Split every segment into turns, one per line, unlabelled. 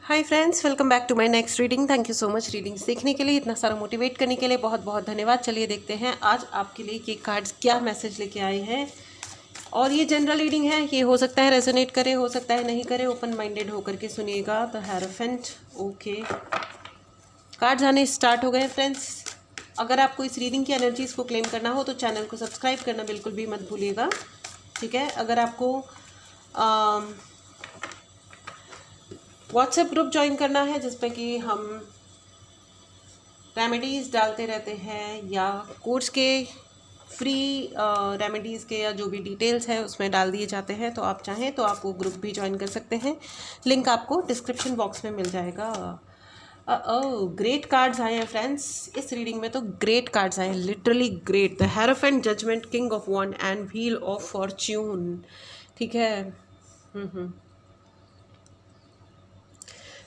Hi friends, welcome back to my next reading. Thank you so much readings देखने के लिए, इतना सारा मोटिवेट करने के लिए बहुत बहुत धन्यवाद। चलिए देखते हैं आज आपके लिए ये कार्ड्स क्या मैसेज लेके आए हैं। और ये जनरल रीडिंग है, ये हो सकता है रेजोनेट करे, हो सकता है नहीं करे। ओपन माइंडेड होकर के सुनिएगा। द हेरोफेंट, ओके, कार्ड्स आने स्टार्ट हो गए फ्रेंड्स। अगर आपको इस रीडिंग की एनर्जीज़ को क्लेम करना हो तो चैनल को सब्सक्राइब करना बिल्कुल भी मत भूलिएगा, ठीक है। अगर आपको व्हाट्सएप ग्रुप ज्वाइन करना है जिसपे कि हम रेमेडीज़ डालते रहते हैं या कोर्स के फ्री रेमेडीज़ के या जो भी डिटेल्स है उसमें डाल दिए जाते हैं, तो आप चाहें तो आप वो ग्रुप भी ज्वाइन कर सकते हैं। लिंक आपको डिस्क्रिप्शन बॉक्स में मिल जाएगा। ग्रेट कार्ड्स आए हैं फ्रेंड्स इस रीडिंग में, तो ग्रेट कार्ड्स आए हैं, literally great. The Hierophant, judgement, king of wand and wheel of fortune, ठीक है।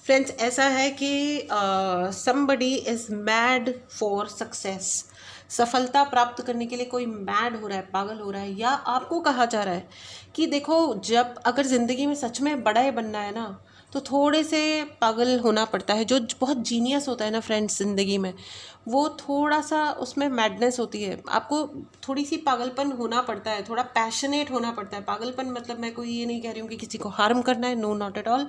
फ्रेंड्स ऐसा है कि somebody is mad for success. सफलता प्राप्त करने के लिए कोई मैड हो रहा है, पागल हो रहा है, या आपको कहा जा रहा है कि देखो, जब अगर ज़िंदगी में सच में बड़ा ही बनना है ना, तो थोड़े से पागल होना पड़ता है। जो बहुत जीनियस होता है ना फ्रेंड्स ज़िंदगी में, वो थोड़ा सा उसमें मैडनेस होती है। आपको थोड़ी सी पागलपन होना पड़ता है, थोड़ा पैशनेट होना पड़ता है। पागलपन मतलब मैं कोई ये नहीं कह रही हूँ कि किसी को हार्म करना है, नो, नॉट एट ऑल,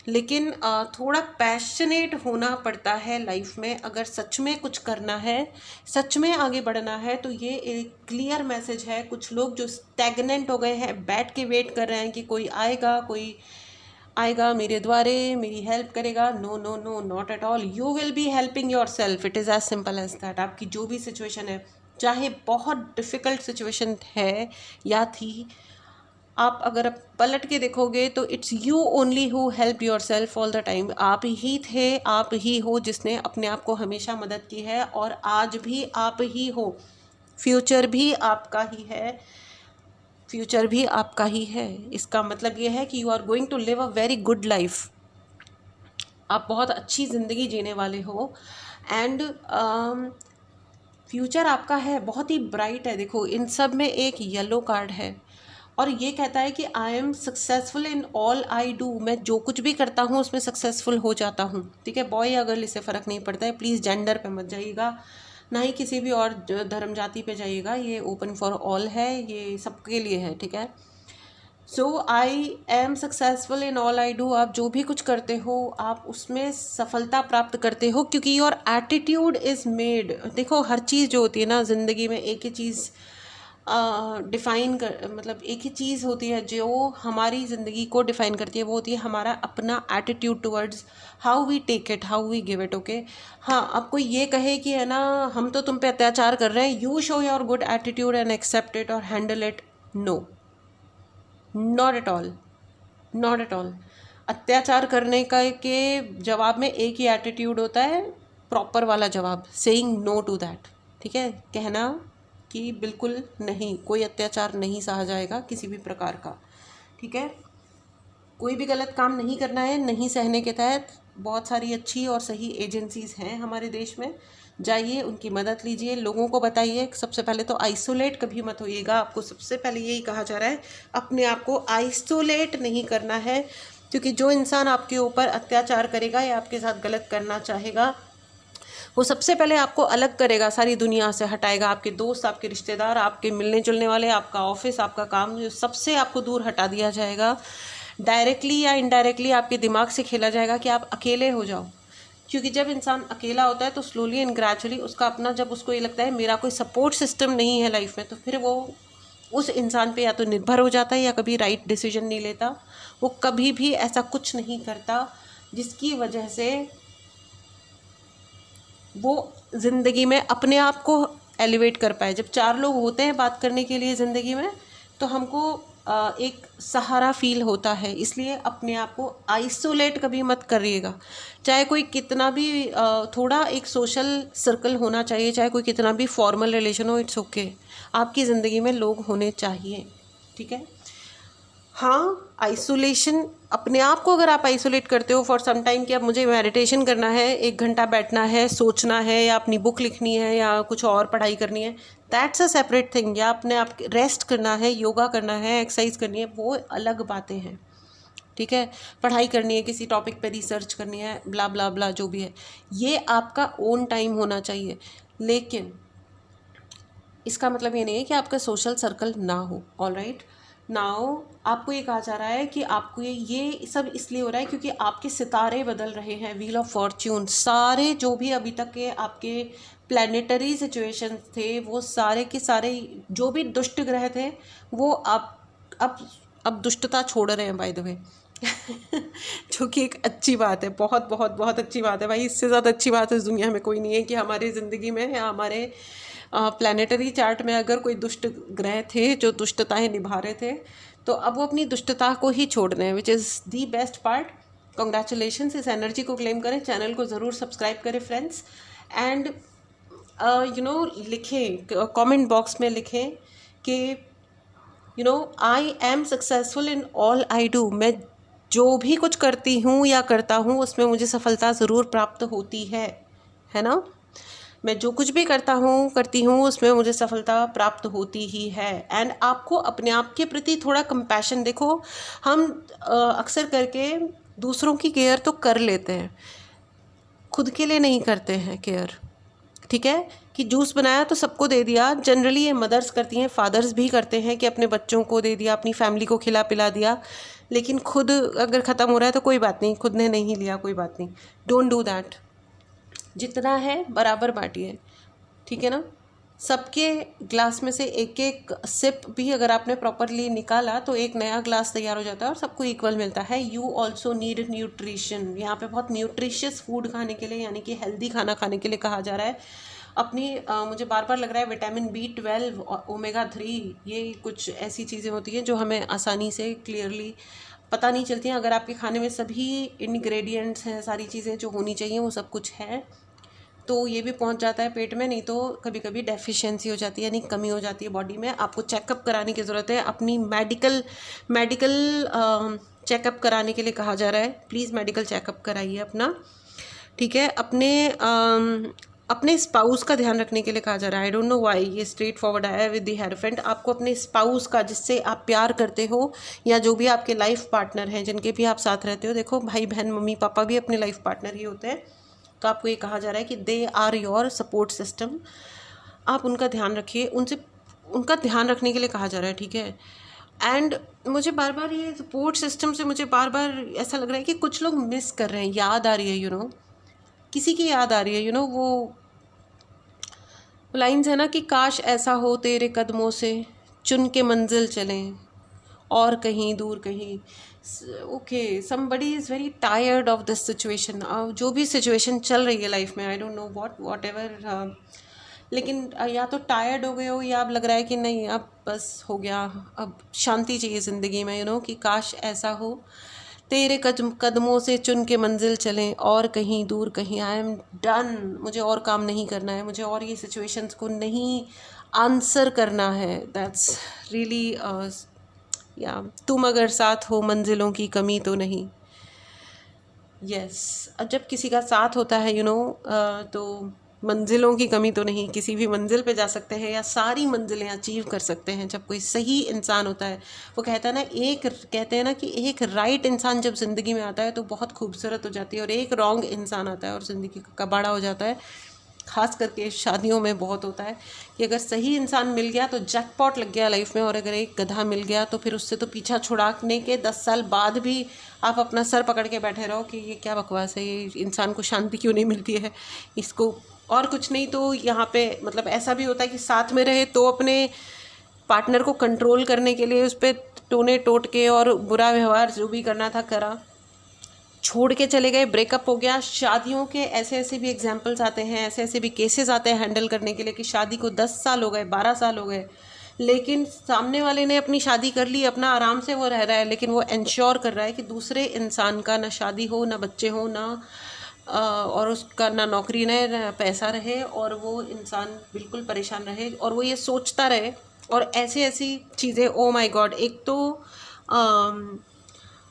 लेकिन थोड़ा पैशनेट होना पड़ता है लाइफ में। अगर सच में कुछ करना है, सच में आगे बढ़ना है, तो ये एक क्लियर मैसेज है। कुछ लोग जो स्टैग्नेंट हो गए हैं, बैठ के वेट कर रहे हैं कि कोई आएगा मेरे द्वारे, मेरी हेल्प करेगा, no no no, not at all. You will be helping yourself, it is as simple as that. आपकी जो भी सिचुएशन है, चाहे बहुत डिफ़िकल्ट सिचुएशन है या थी, आप अगर पलट के देखोगे तो it's you only who help your self all the time. आप ही थे, आप ही हो जिसने अपने आप को हमेशा मदद की है, और आज भी आप ही हो। फ्यूचर भी आपका ही है, फ्यूचर भी आपका ही है। इसका मतलब ये है कि you are going to live a very good life. आप बहुत अच्छी ज़िंदगी जीने वाले हो, एंड फ्यूचर आपका है, बहुत ही ब्राइट है। देखो इन सब में एक येलो कार्ड है और ये कहता है कि आई am successful in all I do. मैं जो कुछ भी करता हूँ उसमें सक्सेसफुल हो जाता हूँ, ठीक है। बॉय या गर्ल इससे फ़र्क नहीं पड़ता है। प्लीज़ जेंडर पे मत जाइएगा, ना ही किसी भी और धर्म जाति पे जाइएगा। ये ओपन फॉर ऑल है, ये सबके लिए है, ठीक है। So I am successful in all I do. आप जो भी कुछ करते हो आप उसमें सफलता प्राप्त करते हो, क्योंकि योर एटीट्यूड इज़ मेड। देखो हर चीज़ जो होती है ना ज़िंदगी में, एक ही चीज़ डिफ़ाइन कर, मतलब एक ही चीज़ होती है जो हमारी ज़िंदगी को डिफ़ाइन करती है, वो होती है हमारा अपना attitude towards how we take it, how we give it, okay. हाँ, अब कोई ये कहे कि है ना हम तो तुम पे अत्याचार कर रहे हैं, you show your good attitude and accept it और handle it. No, not at all, not at all. अत्याचार करने का के जवाब में एक ही एटीट्यूड होता है, प्रॉपर वाला जवाब, सेइंग नो टू दैट, ठीक है। कहना कि बिल्कुल नहीं, कोई अत्याचार नहीं सहा जाएगा किसी भी प्रकार का, ठीक है। कोई भी गलत काम नहीं करना है, नहीं सहने के तहत बहुत सारी अच्छी और सही एजेंसीज़ हैं हमारे देश में। जाइए, उनकी मदद लीजिए, लोगों को बताइए। सबसे पहले तो आइसोलेट कभी मत होइएगा। आपको सबसे पहले यही कहा जा रहा है, अपने आप को आइसोलेट नहीं करना है, क्योंकि जो इंसान आपके ऊपर अत्याचार करेगा या आपके साथ गलत करना चाहेगा, वो सबसे पहले आपको अलग करेगा, सारी दुनिया से हटाएगा। आपके दोस्त, आपके रिश्तेदार, आपके मिलने जुलने वाले, आपका ऑफिस, आपका काम, जो सबसे आपको दूर हटा दिया जाएगा। डायरेक्टली या इनडायरेक्टली आपके दिमाग से खेला जाएगा कि आप अकेले हो जाओ। क्योंकि जब इंसान अकेला होता है तो स्लोली एंड ग्रेजुअली उसका अपना, जब उसको ये लगता है मेरा कोई सपोर्ट सिस्टम नहीं है लाइफ में, तो फिर वो उस इंसान पे या तो निर्भर हो जाता है या कभी राइट डिसीजन नहीं लेता। वो कभी भी ऐसा कुछ नहीं करता जिसकी वजह से वो ज़िंदगी में अपने आप को एलिवेट कर पाए। जब चार लोग होते हैं बात करने के लिए ज़िंदगी में, तो हमको एक सहारा फील होता है। इसलिए अपने आप को आइसोलेट कभी मत करिएगा। चाहे कोई कितना भी थोड़ा एक सोशल सर्कल होना चाहिए, चाहे कोई कितना भी फॉर्मल रिलेशन हो, इट्स ओके। आपकी ज़िंदगी में लोग होने चाहिए, ठीक है। हाँ, आइसोलेशन, अपने आप को अगर आप आइसोलेट करते हो फॉर सम टाइम कि अब मुझे मेडिटेशन करना है, 1 घंटा बैठना है, सोचना है, या अपनी बुक लिखनी है, या कुछ और पढ़ाई करनी है, दैट्स अ सेपरेट थिंग। या अपने आप रेस्ट करना है, योगा करना है, एक्सरसाइज करनी है, वो अलग बातें हैं। ठीक है, पढ़ाई करनी है, किसी टॉपिक पे रिसर्च करनी है, ब्ला ब्ला ब्ला जो भी है, ये आपका ओन टाइम होना चाहिए। लेकिन इसका मतलब ये नहीं है कि आपका सोशल सर्कल ना हो। ऑलराइट, नाउ आपको ये कहा जा रहा है कि आपको ये सब इसलिए हो रहा है क्योंकि आपके सितारे बदल रहे हैं, व्हील ऑफ फॉर्च्यून, सारे जो भी अभी तक के आपके प्लानिटरी सिचुएशन थे, वो सारे के सारे जो भी दुष्ट ग्रह थे वो अब दुष्टता छोड़ रहे हैं, बाय द वे। जो कि एक अच्छी बात है, बहुत बहुत बहुत अच्छी बात है भाई। इससे ज़्यादा अच्छी बात इस दुनिया में कोई नहीं है कि हमारी ज़िंदगी में या हमारे प्लानिटरी चार्ट में अगर कोई दुष्ट ग्रह थे जो दुष्टताएं निभा रहे थे, तो अब वो अपनी दुष्टता को ही छोड़ रहे हैं, which is the best part. Congratulation, इस एनर्जी को क्लेम करें, चैनल को ज़रूर सब्सक्राइब करें फ्रेंड्स, एंड लिखें, कमेंट बॉक्स में लिखें कि आई am successful in all I do. मैं जो भी कुछ करती हूँ या करता हूँ उसमें मुझे सफलता ज़रूर प्राप्त होती है ना। मैं जो कुछ भी करती हूँ उसमें मुझे सफलता प्राप्त होती ही है। एंड आपको अपने आप के प्रति थोड़ा कंपैशन, देखो हम अक्सर करके दूसरों की केयर तो कर लेते हैं, खुद के लिए नहीं करते हैं केयर। ठीक है, कि जूस बनाया तो सबको दे दिया, जनरली ये मदर्स करती हैं, फादर्स भी करते हैं कि अपने बच्चों को दे दिया, अपनी फैमिली को खिला पिला दिया, लेकिन खुद अगर ख़त्म हो रहा है तो कोई बात नहीं, खुद ने नहीं लिया कोई बात नहीं, डोंट डू दैट। जितना है बराबर बांटिए, ठीक है ना। सबके ग्लास में से एक एक सिप भी अगर आपने प्रॉपरली निकाला तो एक नया ग्लास तैयार हो जाता है और सबको इक्वल मिलता है। यू ऑल्सो नीड न्यूट्रिशन, यहाँ पे बहुत न्यूट्रिशियस फूड खाने के लिए, यानी कि हेल्दी खाना खाने के लिए कहा जा रहा है। अपनी मुझे बार बार लग रहा है विटामिन B12 और ओमेगा 3, ये कुछ ऐसी चीज़ें होती हैं जो हमें आसानी से क्लियरली पता नहीं चलती हैं। अगर आपके खाने में सभी इंग्रेडिएंट्स हैं, सारी चीज़ें जो होनी चाहिए वो सब कुछ है, तो ये भी पहुंच जाता है पेट में। नहीं तो कभी कभी डेफिशिएंसी हो जाती है, यानी कमी हो जाती है बॉडी में। आपको चेकअप कराने की ज़रूरत है, अपनी मेडिकल चेकअप कराने के लिए कहा जा रहा है। प्लीज़ मेडिकल चेकअप कराइए अपना, ठीक है। अपने स्पाउस का ध्यान रखने के लिए कहा जा रहा है। आई डोंट नो व्हाई ये स्ट्रेट फॉरवर्ड आया है विद द हेरोफेंट। आपको अपने स्पाउस का, जिससे आप प्यार करते हो, या जो भी आपके लाइफ पार्टनर हैं, जिनके भी आप साथ रहते हो, देखो भाई बहन मम्मी पापा भी अपने लाइफ पार्टनर ही होते हैं, तो आपको ये कहा जा रहा है कि they are your support system. आप उनका ध्यान रखिए, उनका ध्यान रखने के लिए कहा जा रहा है, ठीक है। एंड मुझे बार बार ये सपोर्ट सिस्टम से मुझे बार बार ऐसा लग रहा है कि कुछ लोग मिस कर रहे हैं, याद आ रही है, किसी की याद आ रही है, वो लाइन्स है ना कि काश ऐसा हो तेरे कदमों से चुन के मंजिल चलें और कहीं दूर कहीं। Okay, somebody is very tired of this situation. जो भी सिचुएशन चल रही है लाइफ में, I don't know what ever, लेकिन या तो टायर्ड हो गए हो, या अब लग रहा है कि नहीं अब बस हो गया, अब शांति चाहिए ज़िंदगी में, कि काश ऐसा हो तेरे कदमों से चुन के मंजिल चलें और कहीं दूर कहीं। आई एम डन, मुझे और काम नहीं करना है, मुझे और ये सिचुएशंस को नहीं आंसर करना है। दैट्स रियली या तुम अगर साथ हो मंजिलों की कमी तो नहीं। यस, अब जब किसी का साथ होता है तो मंजिलों की कमी तो नहीं, किसी भी मंजिल पे जा सकते हैं या सारी मंजिलें अचीव कर सकते हैं जब कोई सही इंसान होता है। वो कहते हैं ना कि एक राइट इंसान जब ज़िंदगी में आता है तो बहुत खूबसूरत हो जाती है, और एक रॉन्ग इंसान आता है और ज़िंदगी का कबाड़ा हो जाता है। ख़ास करके शादियों में बहुत होता है कि अगर सही इंसान मिल गया तो जैकपॉट लग गया लाइफ में, और अगर एक गधा मिल गया तो फिर उससे तो पीछा छुड़ाने के 10 साल बाद भी आप अपना सर पकड़ के बैठे रहो कि ये क्या बकवास है, ये इंसान को शांति क्यों नहीं मिलती है इसको। और कुछ नहीं तो यहाँ पे मतलब ऐसा भी होता है कि साथ में रहे तो अपने पार्टनर को कंट्रोल करने के लिए उस पर टोने टोट के और बुरा व्यवहार जो भी करना था करा, छोड़ के चले गए, ब्रेकअप हो गया। शादियों के ऐसे भी एग्जाम्पल्स आते हैं, ऐसे भी केसेस आते हैं हैंडल करने के लिए कि शादी को 10 साल हो गए, 12 साल हो गए, लेकिन सामने वाले ने अपनी शादी कर ली, अपना आराम से वो रह रहा है, लेकिन वो इंश्योर कर रहा है कि दूसरे इंसान का ना शादी हो, ना बच्चे हो, ना और उसका ना नौकरी ना पैसा रहे, और वो इंसान बिल्कुल परेशान रहे, और वो ये सोचता रहे। और ऐसी चीज़ें, ओ माय गॉड। एक तो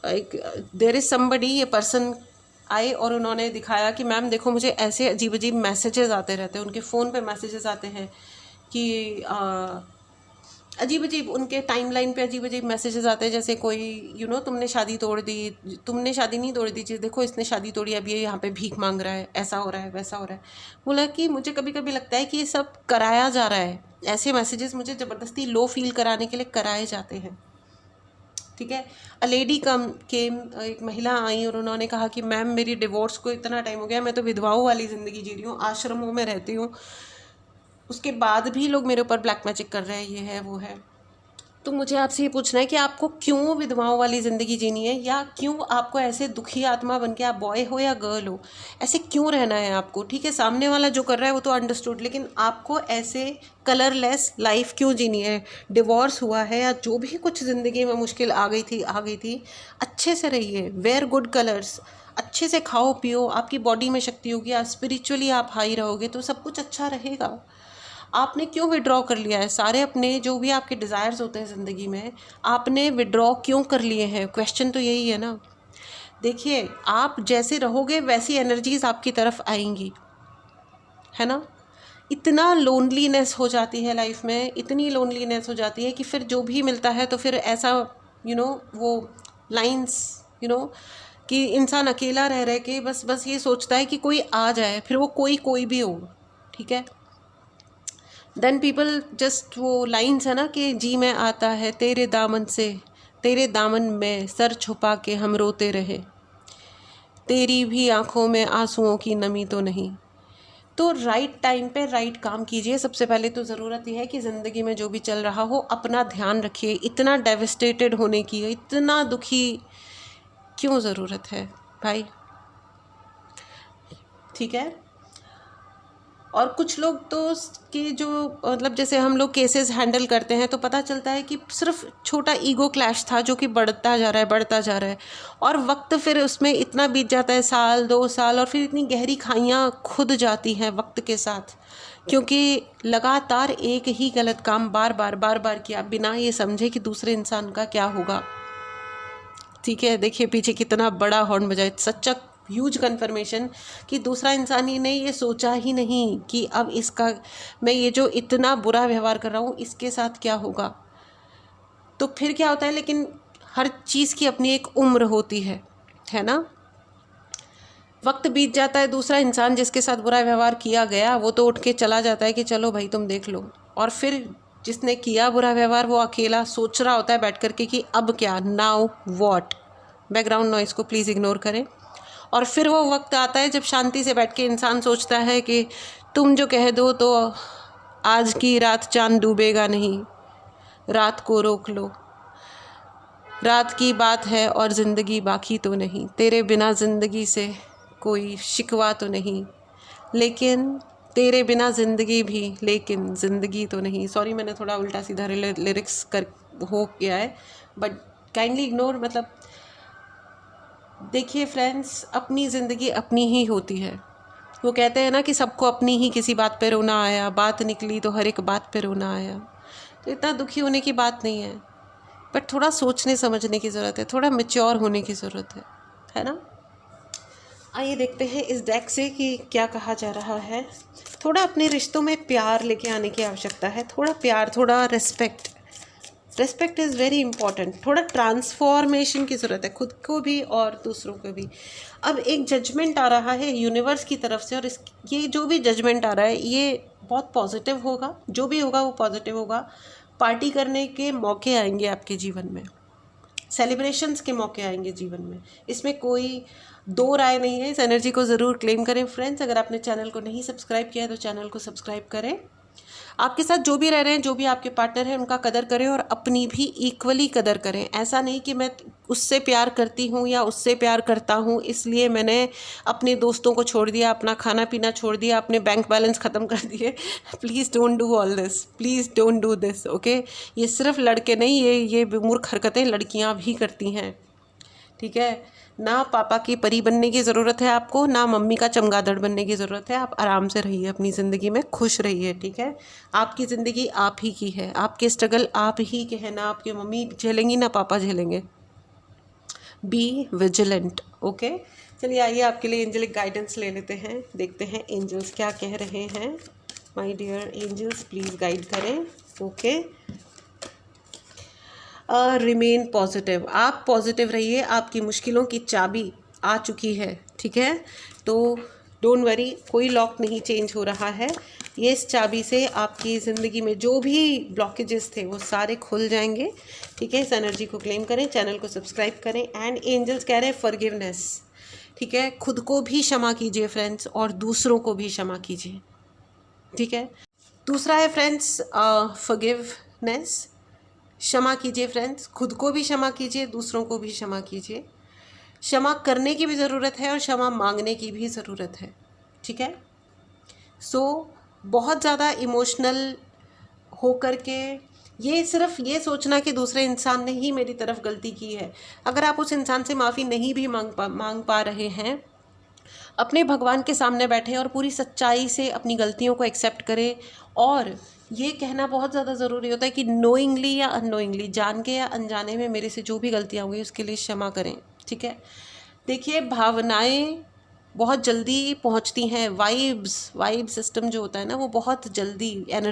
देयर इज़ समबडी, ये पर्सन आए और उन्होंने दिखाया कि मैम देखो मुझे ऐसे अजीब मैसेजेस आते रहते हैं, उनके फ़ोन पे मैसेजेस आते हैं कि अजीब अजीब उनके टाइमलाइन पे अजीब अजीब मैसेजेस आते हैं, जैसे कोई तुमने शादी तोड़ दी, तुमने शादी नहीं तोड़ दी, देखो इसने शादी तोड़ी, अब ये यहाँ पे भीख मांग रहा है, ऐसा हो रहा है, वैसा हो रहा है। बोला कि मुझे कभी कभी लगता है कि ये सब कराया जा रहा है, ऐसे मैसेजेस मुझे ज़बरदस्ती लो फील कराने के लिए कराए जाते हैं। ठीक है। अ लेडी केम, एक महिला आई और उन्होंने कहा कि मैम मेरी डिवोर्स को इतना टाइम हो गया, मैं तो विधवाओं वाली ज़िंदगी जी रही हूँ, आश्रमों में रहती हूँ, उसके बाद भी लोग मेरे ऊपर ब्लैक मैजिक कर रहे हैं, ये है वो है। तो मुझे आपसे ये पूछना है कि आपको क्यों विधवाओं वाली ज़िंदगी जीनी है, या क्यों आपको ऐसे दुखी आत्मा बन के, आप बॉय हो या गर्ल हो, ऐसे क्यों रहना है आपको। ठीक है, सामने वाला जो कर रहा है वो तो अंडरस्टूड, लेकिन आपको ऐसे कलरलेस लाइफ क्यों जीनी है। डिवोर्स हुआ है या जो भी कुछ ज़िंदगी में मुश्किल आ गई थी, अच्छे से रहिए, वेयर गुड कलर्स, अच्छे से खाओ पियो, आपकी बॉडी में शक्ति होगी, आप स्पिरिचुअली आप हाई रहोगे तो सब कुछ अच्छा रहेगा। आपने क्यों विड्रॉ कर लिया है सारे अपने जो भी आपके डिज़ायर्स होते हैं ज़िंदगी में, आपने विड्रॉ क्यों कर लिए हैं, क्वेश्चन तो यही है ना। देखिए, आप जैसे रहोगे वैसी एनर्जीज आपकी तरफ आएंगी, है ना। इतना लोनलीनेस हो जाती है लाइफ में, इतनी लोनलीनेस हो जाती है कि फिर जो भी मिलता है तो फिर ऐसा वो लाइंस कि इंसान अकेला रह रह के बस ये सोचता है कि कोई आ जाए, फिर वो कोई भी हो। ठीक है, देन पीपल जस्ट, वो लाइन्स है ना कि जी मैं आता है तेरे दामन से, तेरे दामन में सर छुपा के हम रोते रहे, तेरी भी आँखों में आंसुओं की नमी तो नहीं। तो राइट टाइम पे राइट काम कीजिए। सबसे पहले तो ज़रूरत यह है कि ज़िंदगी में जो भी चल रहा हो अपना ध्यान रखिए। इतना डेविस्टेटेड होने की, इतना दुखी क्यों ज़रूरत है भाई। ठीक है। और कुछ लोग तो कि जो मतलब जैसे हम लोग केसेस हैंडल करते हैं तो पता चलता है कि सिर्फ छोटा ईगो क्लैश था जो कि बढ़ता जा रहा है और वक्त फिर उसमें इतना बीत जाता है, साल 2 साल, और फिर इतनी गहरी खाइयाँ खुद जाती हैं वक्त के साथ, क्योंकि लगातार एक ही गलत काम बार बार किया बिना ये समझे कि दूसरे इंसान का क्या होगा। ठीक है, देखिए पीछे कितना बड़ा हॉर्न बजा, सच्चा ह्यूज कन्फर्मेशन कि दूसरा इंसान ही नहीं, ये सोचा ही नहीं कि अब इसका, मैं ये जो इतना बुरा व्यवहार कर रहा हूँ इसके साथ क्या होगा। तो फिर क्या होता है, लेकिन हर चीज़ की अपनी एक उम्र होती है ना। वक्त बीत जाता है, दूसरा इंसान जिसके साथ बुरा व्यवहार किया गया वो तो उठ के चला जाता है कि चलो भाई तुम देख लो, और फिर जिसने किया बुरा व्यवहार वो अकेला सोच रहा होता है बैठ करके कि अब क्या, नाउ व्हाट। बैकग्राउंड नॉइज़ को प्लीज़ इग्नोर करें। और फिर वो वक्त आता है जब शांति से बैठ के इंसान सोचता है कि तुम जो कह दो तो आज की रात चांद डूबेगा नहीं, रात को रोक लो, रात की बात है और ज़िंदगी बाकी तो नहीं, तेरे बिना ज़िंदगी से कोई शिकवा तो नहीं, लेकिन तेरे बिना ज़िंदगी भी, लेकिन ज़िंदगी तो नहीं। सॉरी मैंने थोड़ा उल्टा सीधा लिरिक्स कर हो गया है, बट काइंडली इग्नोर। मतलब देखिए फ्रेंड्स, अपनी ज़िंदगी अपनी ही होती है। वो कहते हैं ना कि सबको अपनी ही किसी बात पे रोना आया, बात निकली तो हर एक बात पे रोना आया। तो इतना दुखी होने की बात नहीं है, बट थोड़ा सोचने समझने की ज़रूरत है, थोड़ा मैच्योर होने की ज़रूरत है ना। आइए देखते हैं इस डेक से कि क्या कहा जा रहा है। थोड़ा अपने रिश्तों में प्यार लेके आने की आवश्यकता है, थोड़ा प्यार, थोड़ा रिस्पेक्ट इज़ वेरी इंपॉर्टेंट। थोड़ा ट्रांसफॉर्मेशन की ज़रूरत है, खुद को भी और दूसरों को भी। अब एक जजमेंट आ रहा है यूनिवर्स की तरफ से, और ये जो भी जजमेंट आ रहा है ये बहुत पॉजिटिव होगा, जो भी होगा वो पॉजिटिव होगा। पार्टी करने के मौके आएंगे आपके जीवन में, सेलिब्रेशंस के मौके आएंगे जीवन में, इसमें कोई दो राय नहीं है। इस एनर्जी को ज़रूर क्लेम करें फ्रेंड्स। अगर आपने चैनल को नहीं सब्सक्राइब किया है तो चैनल को सब्सक्राइब करें। आपके साथ जो भी रह रहे हैं, जो भी आपके पार्टनर हैं, उनका कदर करें और अपनी भी इक्वली कदर करें। ऐसा नहीं कि मैं उससे प्यार करती हूँ या उससे प्यार करता हूँ इसलिए मैंने अपने दोस्तों को छोड़ दिया, अपना खाना पीना छोड़ दिया, अपने बैंक बैलेंस ख़त्म कर दिए। Please don't do all this, please don't do this, okay. ये सिर्फ लड़के नहीं, ये मूर्ख हरकतें लड़कियाँ भी करती हैं। ठीक है, ना पापा की परी बनने की ज़रूरत है आपको, ना मम्मी का चमगादड़ बनने की ज़रूरत है। आप आराम से रहिए, अपनी ज़िंदगी में खुश रहिए। ठीक है, आपकी ज़िंदगी आप ही की है, आपके स्ट्रगल आप ही के हैं, ना आपकी मम्मी झेलेंगी ना पापा झेलेंगे। Be vigilant, okay. चलिए आइए आपके लिए एंजलिक गाइडेंस ले लेते हैं, देखते हैं एंजल्स क्या कह रहे हैं। My dear angels please guide करें, ओके। रिमेन पॉजिटिव, आप पॉजिटिव रहिए, आपकी मुश्किलों की चाबी आ चुकी है, ठीक है। तो डोंट वरी, कोई लॉक नहीं चेंज हो रहा है, ये इस चाबी से आपकी ज़िंदगी में जो भी ब्लॉकेजेस थे वो सारे खुल जाएंगे, ठीक है। इस एनर्जी को क्लेम करें, चैनल को सब्सक्राइब करें। एंड एंजल्स कह रहे हैं फॉरगिवनेस, ठीक है। खुद को भी क्षमा कीजिए फ्रेंड्स, और दूसरों को भी क्षमा कीजिए, ठीक है। दूसरा है फ्रेंड्स फॉरगिवनेस, क्षमा कीजिए फ्रेंड्स, खुद को भी क्षमा कीजिए, दूसरों को भी क्षमा कीजिए। क्षमा करने की भी ज़रूरत है और क्षमा मांगने की भी ज़रूरत है, ठीक है। सो बहुत ज़्यादा इमोशनल होकर के ये सिर्फ ये सोचना कि दूसरे इंसान ने ही मेरी तरफ गलती की है, अगर आप उस इंसान से माफ़ी नहीं भी मांग पा रहे हैं, अपने भगवान के सामने बैठे और पूरी सच्चाई से अपनी गलतियों को एक्सेप्ट करें। और ये कहना बहुत ज़्यादा ज़रूरी होता है कि नोइंगली या अननोइंगली, जान के या अनजाने में मेरे से जो भी गलतियाँ हुई उसके लिए क्षमा करें, ठीक है। देखिए, भावनाएं बहुत जल्दी पहुंचती हैं, वाइब सिस्टम जो होता है ना, वो बहुत जल्दी एनर्जी